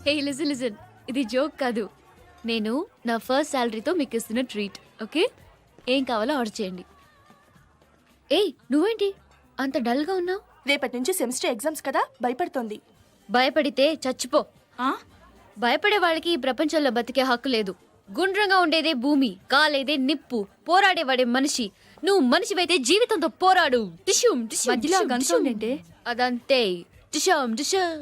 హే listen listen, ఇది joke కాదు. నేను నా ఫస్ట్ శాలరీతో మీకు ఇస్తున్న ట్రీట్. ఓకే, ఏం కావాలో ఆర్డర్ చేయండి. ఏయ్ నువ్వేంటి అంత డల్గా ఉన్నావు? రేపటి నుంచి సెమిస్టర్ ఎగ్జామ్స్ కదా, భయపడుతోంది. భయపడితే చచ్చిపో. భయపడే వాళ్ళకి ఈ ప్రపంచంలో బతికే హక్కు లేదు. గుండ్రంగా ఉండేదే భూమి, కాలేదే నిప్పు, పోరాడేవాడే మనిషి. నువ్వు మనిషివైతే జీవితంతో పోరాడు. టిష్యూమ్ మధ్యలో ఆ గన్ సౌండ్ ఏంటి? అదంతే. టిష్యూమ్ టిష్యూమ్.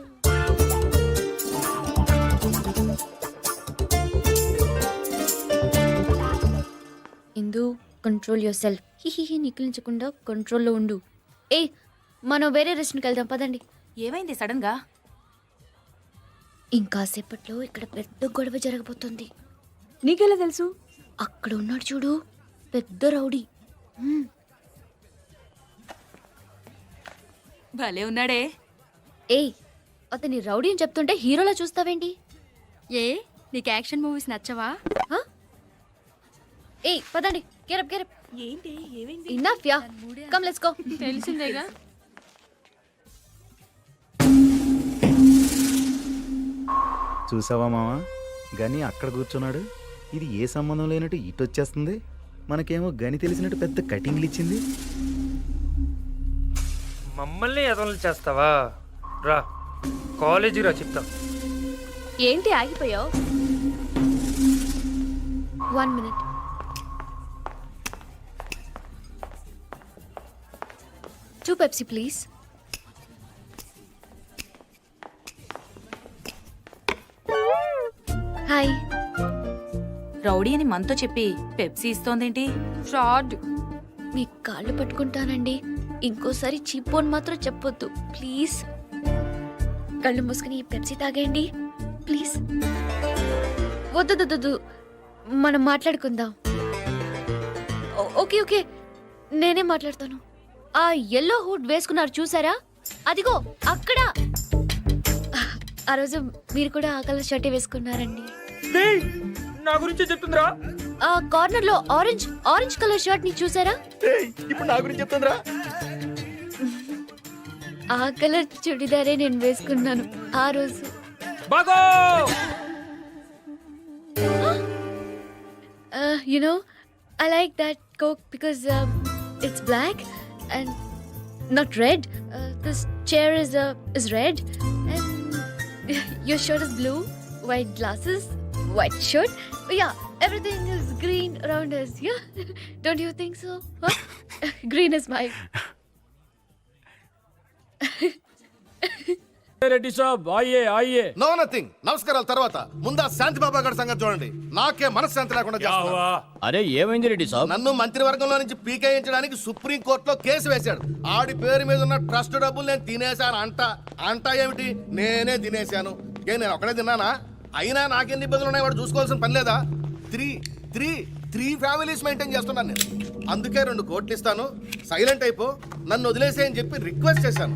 ఇందు, కంట్రోల్ యువర్ సెల్ఫ్. హిహిహి నికిలించకుండా కంట్రోల్లో ఉండు. ఏ మనం వేరే రెస్టారెంట్కి వెళ్దాం పదండి. ఏమైంది సడన్ గా? ఇంకాసేపట్లో ఇక్కడ పెద్ద గొడవ జరగబోతుంది. నీకెలా తెలుసు? అక్కడ ఉన్నాడు చూడు, పెద్ద రౌడీ. భలే ఉన్నాడే. ఏయ్ అతని రౌడీ అని చెప్తుంటే హీరోలా చూస్తావేంటి? ఏ నీకు యాక్షన్ మూవీస్ నచ్చవా? ఏయ్ పదండి, గెరప్ గెరప్. ఏంటి ఏమైంది? Enough yeah, come let's go. తెలిసిందేగా. చూసావా మావా, గని అక్కడ కూర్చున్నాడు. ఇది ఏ సంబంధం లేనట్టు ఇటు వచ్చేస్తుంది. మనకేమో గని తెలిసినట్టు పెద్ద కటింగ్లు ఇచ్చింది. మమ్మల్ని ఎదవలు చేస్తావా? రా కాలేజీ రా చెప్తా. ఏంటి ఆగిపోయావు? 1 minute. Two Pepsi please. Hi. Rowdy అని మనతో చెప్పి పెప్సీ ఇస్తోందేంటి? ఫ్రాడ్. మీ కాళ్ళు పట్టుకుంటానండి, ఇంకోసారి చీపోన్ మాత్రం చెప్పొద్దు ప్లీజ్. కళ్ళు మూసుకుని ఈ పెప్సీ తాగండి ప్లీజ్. వద్దు, మనం మాట్లాడుకుందాం. ఓకే ఓకే, నేనే మాట్లాడతాను. ఆ ఎల్లో హుడ్ వేసుకున్నారు చూసారా? అదిగో అక్కడ. ఆ రోజు మీరు కూడా ఆ కలర్ షర్టే వేసుకున్నారండి. నా గురించి చెప్తుందిరా. ఆ కార్నర్ లో ఆరెంజ్ కలర్ షర్ట్ ని చూసారా? ఇప్పుడు నా గురించి చెప్తుందిరా. ఆ కలర్ చుడిదారే నేను వేసుకున్నాను ఆ రోజు. బాగో You know, I like that Coke because it's black and not red. This chair is red and your shirt is blue, white glasses, white shirt. Yeah, everything is green around us. Yeah, don't you think so? Huh? Green is my. Reddy Saab Aaye. No nothing. నమస్కారాల తర్వాత ముందు శాంతి బాబా గారి సంగతి చూడండి. నాకే మనశ్శాంతి లేకుండా చేస్తున్నారు. అరే ఏమైంది రెడ్డి సాబ్? నన్ను మంత్రివర్గంలో నుంచి పీకేయించడానికి సుప్రీం కోర్టులో కేసు వేశాడు. ఆడి పేరు మీద ఉన్న ట్రస్ట్ డబ్బులు నేను తినేశాను అంట ఏమిటి? నేనే తినేశాను. నేను ఒకడే తిన్నానా? అయినా నాకెన్ని ఇబ్బందులు ఉన్నాయి వాడు చూసుకోవాల్సిన పని లేదా? త్రీ ఫ్యామిలీస్ మెయింటైన్ చేస్తున్నాను నేను. అందుకే 2 కోట్లు ఇస్తాను, సైలెంట్ అయిపో, నన్ను వదిలేసేయని చెప్పి రిక్వెస్ట్ చేశాను.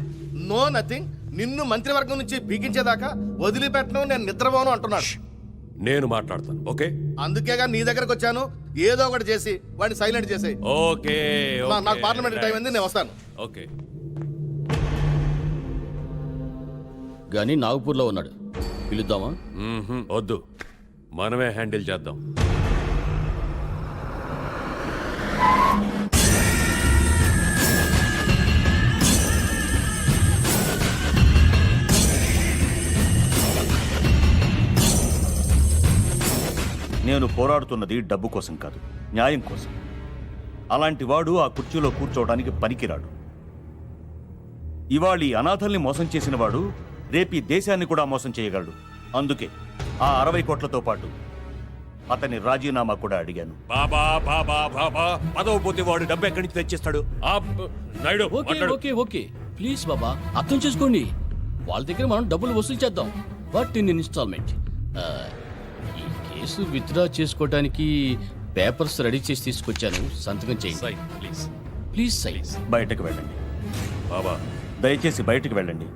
No nothing. నిన్ను మంత్రివర్గం నుంచి పీకించేదాకా వదిలిపెట్టను, నేను నిద్రపోను అంటున్నాడు. నేను మాట్లాడతాను, ఓకే? అందుకేగా నీ దగ్గరకు వచ్చాను. ఏదో ఒకటి చేసి వాడిని సైలెంట్ చేసేయి. ఓకే. నాకు పార్లమెంట్ టైం అయింది, నేను వస్తాను. ఓకే. గాని నాగపూర్లో ఉన్నాడు, పిలుద్దామా? వద్దు, మనమే హ్యాండిల్ చేద్దాం. నేను పోరాడుతున్నది డబ్బు కోసం కాదు, న్యాయం కోసం. అలాంటి వాడు ఆ కుర్చీలో కూర్చోవడానికి పనికిరాడు. ఇవాళ అనాథల్ని మోసం చేసిన వాడు రేపీ దేశాన్ని కూడా మోసం చేయగలడు. అందుకే ఆ 60 కోట్లతో పాటు అతని రాజీనామా కూడా అడిగాను. బాబా బాబా బాబా, పదవి పోతే వాడు డబ్బు ఎక్కడి నుంచి తెచ్చిస్తాడు? నాయుడు, ఓకే ప్లీజ్ బాబా, అర్థం చేసుకోండి. వాళ్ళ దగ్గర మనం డబ్బులు వసూలు చేద్దాం, బట్ ఇన్ ఇన్స్టాల్మెంట్. ఈ కేసు విత్డ్రా చేసుకోవడానికి పేపర్స్ రెడీ చేసి తీసుకొచ్చాను, సంతకం చేయండి ప్లీజ్. సైజ్ బయటకు వెళ్ళండి బాబా, దయచేసి బయటకు వెళ్ళండి.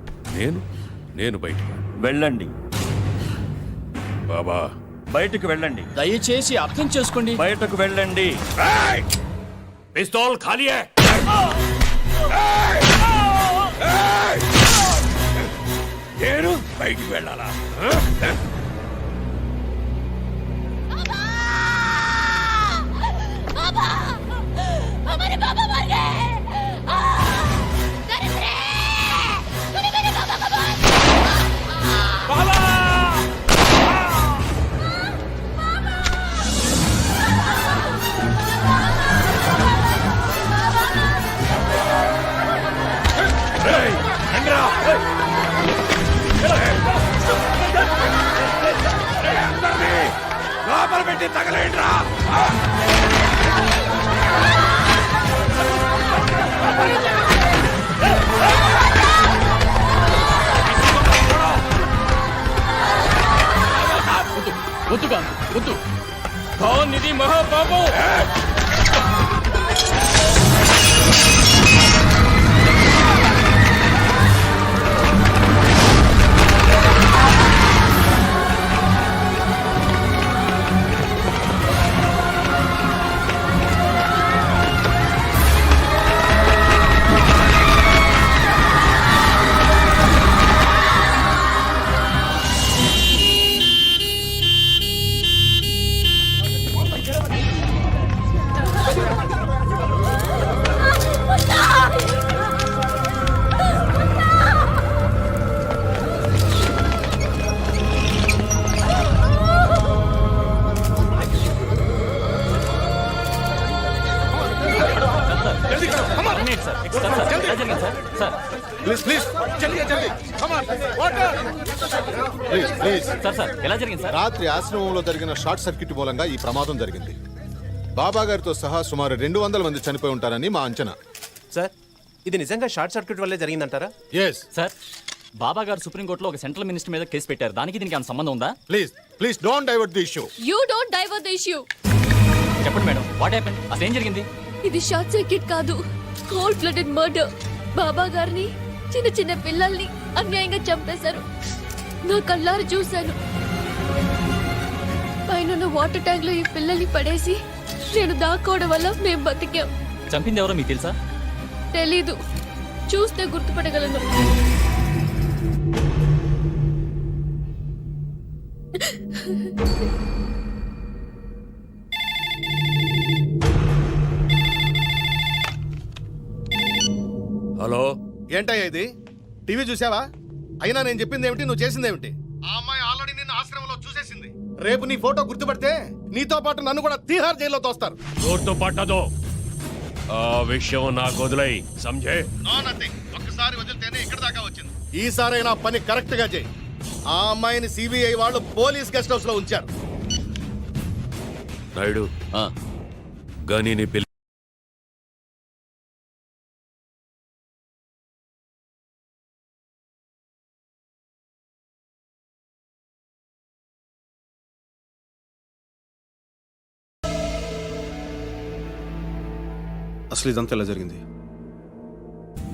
నేను బయటకు వెళ్ళండి బాబా, బయటకు వెళ్ళండి. దయచేసి అర్థం చేసుకోండి, బయటకు వెళ్ళండి. పిస్తోల్ ఖాళీ హై. నేను బయటికి వెళ్ళాలా లోపల పెట్టి తగలేండ్రా వద్దు వద్దు ఖాన్ ఇది మహాపాపం. ప్లీజ్ ప్లీజ్ ప్లీజ్ ప్లీజ్ ఎలా జరిగింది సార్? రాత్రి ఆశ్రమంలో జరిగిన షార్ట్ సర్క్యూట్ మూలంగా ఈ ప్రమాదం జరిగింది. బాబా గారితో సహా సుమారు 200 మంది చనిపోయి ఉంటారని మా అంచనా. సార్ ఇది నిజంగా షార్ట్ సర్క్యూట్ వల్లే జరిగిందంటారా? ఎస్ సార్ బాబా గారు సుప్రీంకోర్టులో ఒక సెంట్రల్ మినిస్టర్ మీద కేసు పెట్టారు. దానికి దీనికి ఏమైనా సంబంధం ఉందా? Please please don't divert the issue. You don't divert the issue. చెప్పండి మేడం, వాట్ హ్యాపెన్? అసలు ఏం జరిగింది? ఇది షార్ట్ సర్క్యూట్ కాదు, కోల్డ్ బ్లడెడ్ మర్డర్. బాబా గారిని, చిన్న చిన్న పిల్లల్ని అన్యాయంగా చంపేశారు. నా కళ్ళారు చూశాను. పైన వాటర్ ట్యాంక్ లో ఈ పిల్లల్ని పడేసి నేను దాక్కోవడం వల్ల మేము బతికాం. చంపింది ఎవరో మీకు తెలుసా? తెలీదు, చూస్తే గుర్తుపట్టగలను. హలో ఏంటయ్యా ఇది? టీవీ చూసావా? అయినా నేను చెప్పింది ఏమిటి, నువ్వు చేసింది ఏమిటి? ఆ అమ్మాయి ఆల్రెడీ నిన్ను ఆశ్రమంలో చూసేసింది. రేపు నీ ఫోటో గుర్తుపడితే నీతో పాటు నన్ను కూడా తీహార్ జైల్లో తోస్తారు. జోర్తో పట్టదు. ఆ విషయం నాకు వదిలేయ్, సంజే. No nothing. ఒక్కసారి వదిలితేనే ఇక్కడ దాకా వచ్చింది. ఈసారైనా పని కరెక్ట్ గా చేయి. ఆ అమ్మాయిని సిబిఐ వాళ్ళు పోలీస్ గెస్ట్ హౌస్ లో ఉంచారు. నాయుడు ఆ, గనీని పిల్ల అసలు ఇదంతా ఎలా జరిగింది?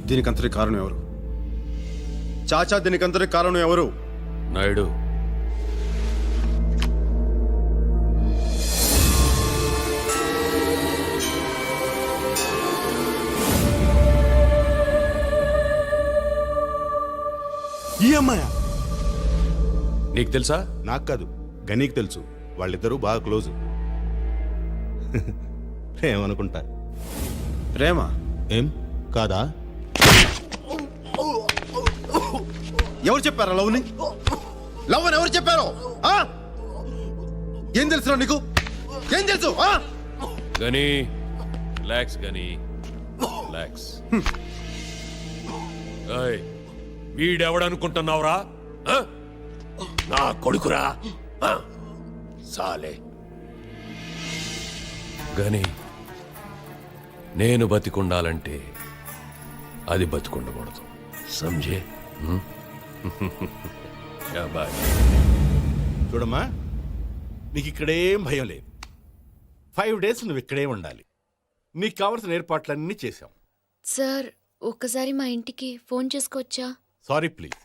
దీనికంతటి కారణం ఎవరు? చాచా, దీనికంతటి కారణం ఎవరు? నాయుడు ఈ అమ్మాయా? నీకు తెలుసా? నాకు కాదు, గనీకి తెలుసు. వాళ్ళిద్దరూ బాగా క్లోజు. ప్రేమనుకుంటా. ప్రేమ ఏం కాదా? ఎవరు చెప్పారా లవ్ని? లవ్ అని ఎవరు చెప్పారు? ఏం తెలుసు నీకు? ఏం తెలుసు? గని రిలాక్స్, గని రిలాక్స్. ఏయ్, వీడెవడనుకుంటున్నావురా? ఆ? నా కొడుకురా. ఆ? సాలే గని, నేను బతికుండాలంటే అది బతికుండకూడదు. సంజే? శాబాష్. చూడమ్మా, నీకు ఇక్కడేం భయం లేదు. 5 days నువ్వు ఇక్కడే ఉండాలి. నీకు కావాల్సిన ఏర్పాట్లన్నీ చేశాం. సార్, ఒక్కసారి మా ఇంటికి ఫోన్ చేసుకోవచ్చా? సారీ ప్లీజ్,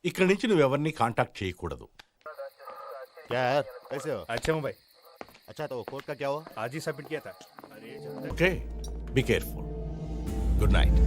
ఇక్కడి నుంచి నువ్వు ఎవరిని కాంటాక్ట్ చేయకూడదు. अच्छा तो कोर्ट का क्या हुआ? आज ही सबमिट किया था. Okay, be careful. Good night.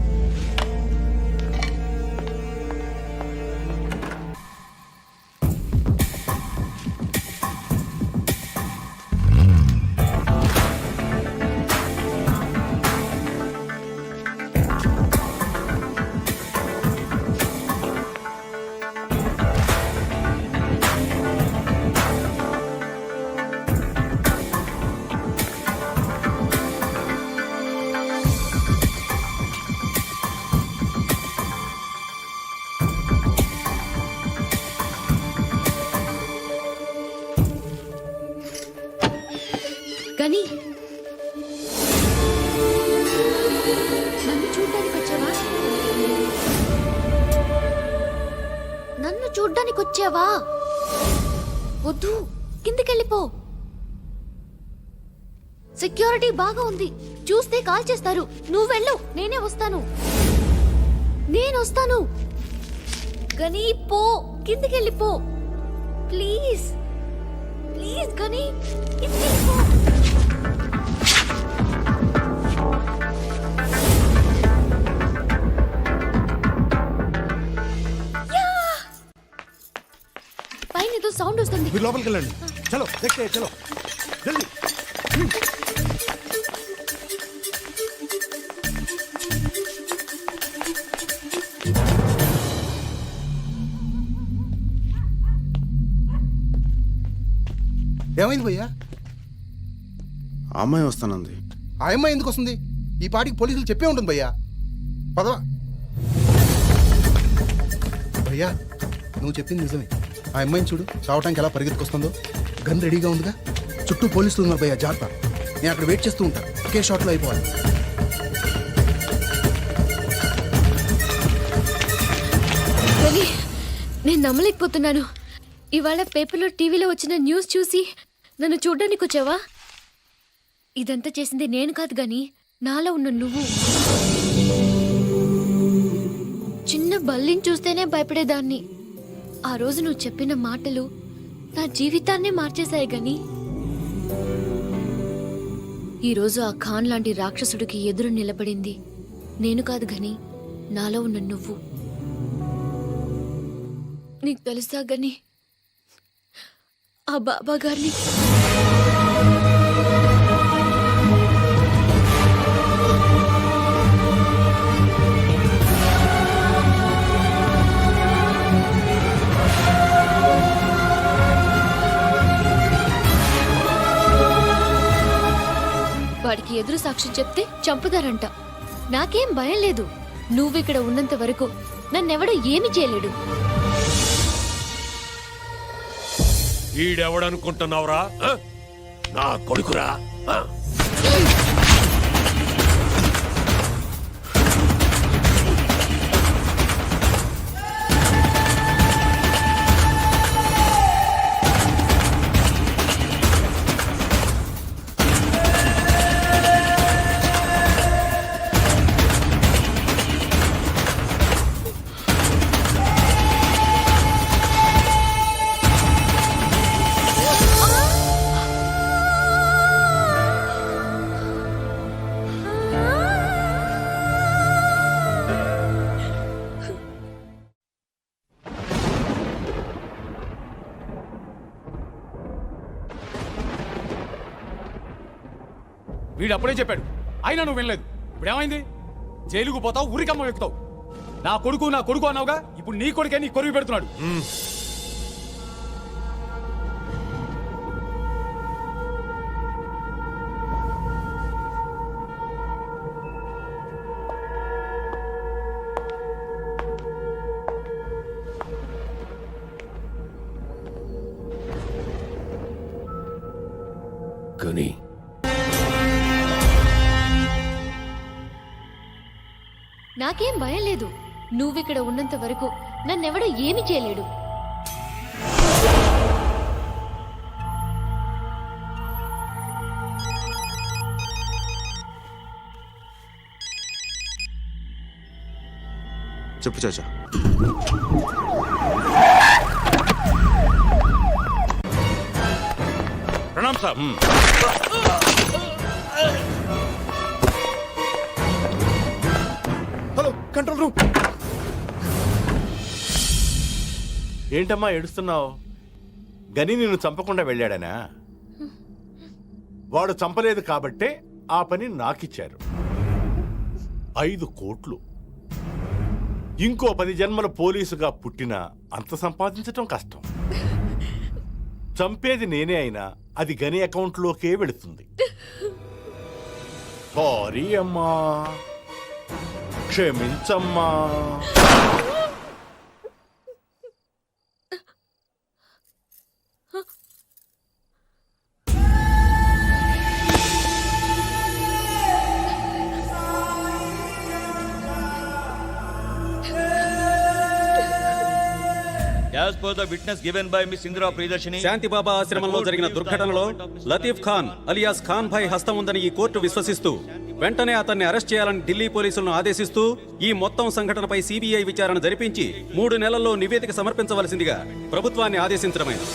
వచ్చావా? వద్దు, కిందకెళ్ళిపో. సెక్యూరిటీ బాగా ఉంది, చూస్తే కాల్ చేస్తారు. నువ్వు వెళ్ళు, నేనే వస్తాను. నేను వస్తాను. గని పో, కిందకెళ్ళిపో ప్లీజ్. ప్లీజ్ గని, కిందకెళ్ళిపో. పైన ఏదో సౌండ్ వస్తుంది. మీరు లోపలికి వెళ్ళండి. చలో దగ్గరే, చలో జల్దీ. ఏమైంది భయ్యా? ఆ అమ్మాయి వస్తానంది. ఆ అమ్మాయి ఎందుకు వస్తుంది? ఈ పాటికి పోలీసులు చెప్పే ఉంటుంది భయ్యా. పదవా భయ్యా, నువ్వు చెప్పింది నిజమే. ఆ అమ్మాయిని చూడు, చావటానికి ఎలా పరిగెత్తుకొస్తుందో. గన్ రెడీగా ఉందిగా. చుట్టూ పోలీసులు ఉన్నారు భయ్యా, జాగ్రత్త. నేను అక్కడ వెయిట్ చేస్తూ ఉంటా, ఒకే షాట్లో అయిపోవాలి. గని, నేను నమ్మలేకపోతున్నాను. ఇవాళ పేపర్లో టీవీలో వచ్చిన న్యూస్ చూసి నన్ను చూడ్డానికి వచ్చావా? ఇదంతా చేసింది నేను కాదు గాని నాలో ఉన్న నువ్వు. చిన్న బల్లిని చూస్తేనే భయపడేదాన్ని. ఆ రోజు నువ్వు చెప్పిన మాటలు నా జీవితాన్నే మార్చేశాయి గాని ఈరోజు ఆ ఖాన్ లాంటి రాక్షసుడికి ఎదురు నిలబడింది నేను కాదు గాని నాలో ఉన్న నువ్వు. నీకు తెలుసా గని, ఆ బాబా గారిని వాడికి ఎదురు సాక్ష్యం చెప్తే చంపుతారంట. నాకేం భయం లేదు. నువ్విక్కడ ఉన్నంత వరకు నన్నెవడో ఏమి చేయలేడు. ఈడెవడనుకుంటున్నావురా? నా కొడుకురా. వీడు అప్పుడే చెప్పాడు, అయినా నువ్వు వినలేదు. ఇప్పుడు ఏమైంది? జైలుకు పోతావు, ఊరికమ్మ ఎక్కుతావు. నా కొడుకు అన్నావుగా, ఇప్పుడు నీ కొడుకే నీ కొరువు పెడుతున్నాడు. కానీ నాకేం భయం లేదు. నువ్విక్కడ ఉన్నంత వరకు నన్నెవడో ఏమి చేయలేడు. చెప్పు చాచా. Pranam sir. Hello, control room. ఏంటమ్మా ఏడుస్తున్నావు? గని నిన్ను చంపకుండా వెళ్ళాడనా? వాడు చంపలేదు కాబట్టే ఆ పని నాకిచ్చారు. 5 కోట్లు. ఇంకో 10 జన్మల పోలీసుగా పుట్టినా అంత సంపాదించటం కష్టం. చంపేది నేనే అయినా అది గని అకౌంట్లోకే వెళుతుంది. సారీ అమ్మా, క్షమించమ్మా. As for the witness given by miss Indira Priyadarshini Shantibaba ఆశ్రమంలో జరిగిన దుర్ఘటనలో లతీఫ్ ఖాన్ అలియాస్ ఖాన్ భాయ్ హస్తం ఉందని ఈ కోర్టు విశ్వసిస్తూ వెంటనే అతన్ని అరెస్ట్ చేయాలని ఢిల్లీ పోలీసులను ఆదేశిస్తూ ఈ మొత్తం సంఘటనపై సిబిఐ విచారణ జరిపించి 3 నెలల్లో నివేదిక సమర్పించవలసిందిగా ప్రభుత్వాన్ని ఆదేశించడమైనది.